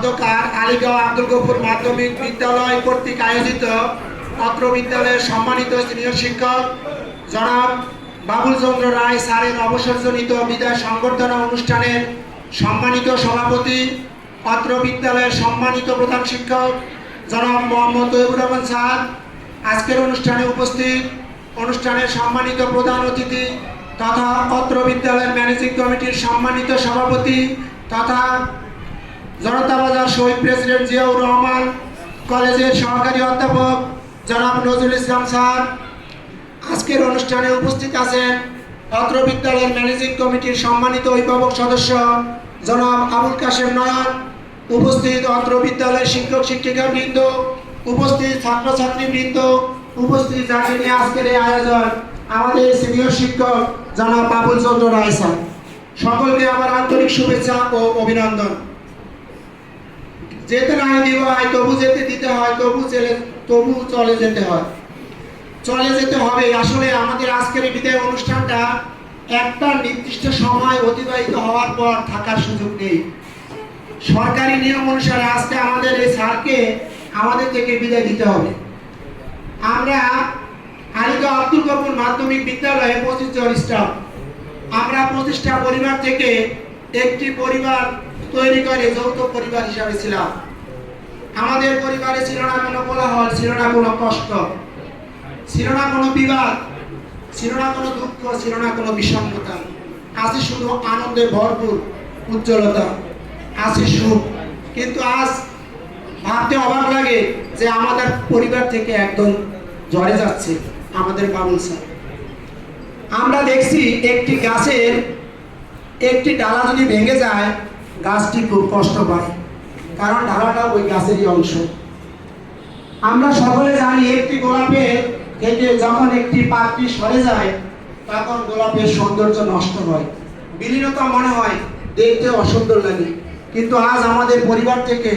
গতকাল আলীগাঁও আব্দুল গফুর মাধ্যমিক বিদ্যালয় কর্তৃক আয়োজিত অত্র বিদ্যালয়ের সম্মানিত সিনিয়র শিক্ষক জনাব বাবুল চন্দ্র রায় স্যারের অবসরজনিত বিদায় সংবর্ধনা অনুষ্ঠানের সম্মানিত সভাপতি, অত্র বিদ্যালয়ের সম্মানিত প্রধান শিক্ষক জনাব মোহাম্মদ তৈয়বুর রহমান স্যার, আজকের অনুষ্ঠানে উপস্থিত অনুষ্ঠানের সম্মানিত প্রধান অতিথি তথা অত্র বিদ্যালয়ের ম্যানেজিং কমিটির সম্মানিত সভাপতি তথা জনতা বাজার শহীদ প্রেসিডেন্ট জিয়াউর রহমান কলেজের সহকারী অধ্যাপক জনাব নজরুল ইসলাম স্যার, আজকের অনুষ্ঠানে উপস্থিত আছেন অত্র বিদ্যালয়ের ম্যানেজিং কমিটির সম্মানিত অভিভাবক সদস্য জনাব আবুল কাশেম নয়ন, উপস্থিত অত্র বিদ্যালয়ের শিক্ষক শিক্ষিকাবৃন্দ, উপস্থিত ছাত্রছাত্রীবৃন্দ, উপস্থিত যাকে নিয়ে আজকের এই আয়োজন আমাদের সিনিয়র শিক্ষক জনাব বাবুল চন্দ্র রায় স্যার, সকলকে আমার আন্তরিক শুভেচ্ছা ও অভিনন্দন। যেতে নাই দিব হয় তবু যেতে দিতে হয়, তবু চলে যেতে হয়, চলে যেতে হবে। আসলে আমাদের আজকের এই বিদায় অনুষ্ঠানটা একটা নির্দিষ্ট সময় অতিবাহিত হওয়ার পর থাকার সুযোগ নেই। সরকারি নিয়ম অনুসারে আজকে আমাদের এই স্যারকে আমাদের থেকে বিদায় দিতে হবে। আমরা আলীগাঁও আব্দুল গফুর মাধ্যমিক বিদ্যালয়ে 25 জন স্টাফ, আমরা প্রতিষ্ঠা পরিবার থেকে একটি পরিবার তৈরি করে যৌথ পরিবার হিসাবে ছিলাম। আমাদের পরিবারে ছিল না কোনো কোলাহল, ছিল না কোনো কষ্ট, ছিল না কোনো বিবাদ, ছিল না কোনো দুঃখ, ছিল না কোনো বিষণ্ণতা, আছে শুধু আনন্দে ভরপুর উজ্জ্বলতা, আছে সুখ। কিন্তু আজ ভাবতে অবাক লাগে যে আমাদের পরিবার থেকে একদম ঝরে যাচ্ছে আমাদের বাবুল স্যার। আমরা দেখছি একটি গাছের একটি ডালা যদি ভেঙে যায় গাছটি খুব কষ্ট পায়, কারণ ডালাটা ওই গাছেরই অংশ। আমরা সকলে জানি একটি গোলাপের থেকে যখন একটি পাপড়ি সরে যায় তখন গোলাপের সৌন্দর্য নষ্ট হয়, বিলীনতা মনে হয়, দেখতে অসুন্দর লাগে। কিন্তু আজ আমাদের পরিবার থেকে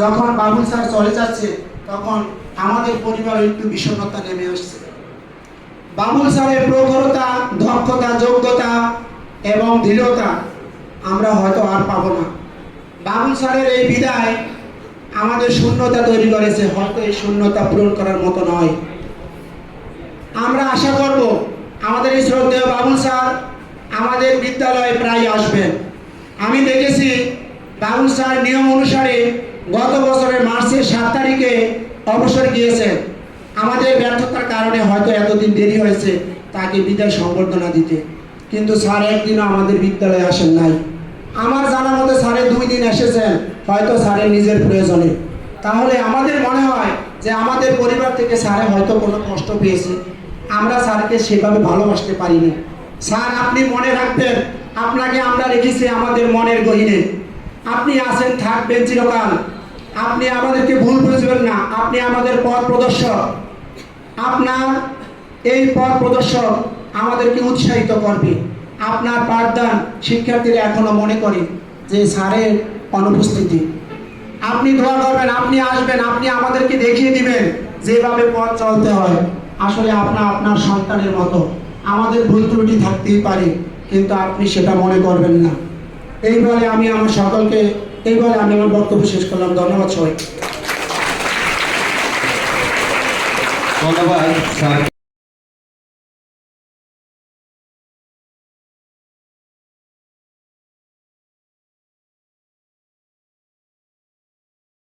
যখন বাবুল স্যার চলে যাচ্ছে তখন আমাদের পরিবার একটু বিষণ্ণতা নেমে আসছে। বাবুল স্যারের প্রখরতা, দক্ষতা, যোগ্যতা এবং দৃঢ়তা আমরা হয়তো আর পাবো না। বাবুল স্যারের এই বিদায় আমাদের শূন্যতা তৈরি করেছে, হয়তো এই শূন্যতা পূরণ করার মতো নয়। আমরা আশা করব আমাদের এই শ্রদ্ধেয় বাবুল স্যার আমাদের বিদ্যালয়ে প্রায় আসবেন। আমি দেখেছি বাবুল স্যার নিয়ম অনুসারে গত বছরের মার্চের 7 তারিখে অবসর গিয়েছেন। আমাদের ব্যর্থতার কারণে হয়তো এতদিন দেরি হয়েছে তাকে বিদায় সংবর্ধনা দিতে, কিন্তু স্যার একদিনও আমাদের বিদ্যালয়ে আসেন নাই। আমার জানা মতে স্যারে 2 দিন এসেছেন, হয়তো স্যারের নিজের প্রয়োজনে। তাহলে আমাদের মনে হয় যে আমাদের পরিবার থেকে স্যারে হয়তো কোনো কষ্ট পেয়েছে, আমরা স্যারকে সেভাবে ভালোবাসতে পারিনি। স্যার, আপনি মনে রাখবেন আপনাকে আমরা রেখেছি আমাদের মনের গহীনে। আপনি আছেন, থাকবেন চিরকাল। আপনি আমাদেরকে ভুল বুঝবেন না, আপনি আমাদের পথ প্রদর্শক। আপনার এই পথ প্রদর্শক আমাদেরকে উৎসাহিত করবে। আপনার পাঠদান শিক্ষার্থীরা এখনো মনে করে যে স্যারের অনুপস্থিতি। আপনি দোয়া করবেন, আপনি আসবেন, আপনি আমাদেরকে দেখিয়ে দিবেন যেভাবে পথ চলতে হয়। আসলে আপনার সন্তানের মতো আমাদের ভুল ত্রুটি থাকতেই পারে, কিন্তু আপনি সেটা মনে করবেন না। এইভাবে আমি আমার বক্তব্য শেষ করলাম। ধন্যবাদ সবাই। ধন্যবাদ স্যার।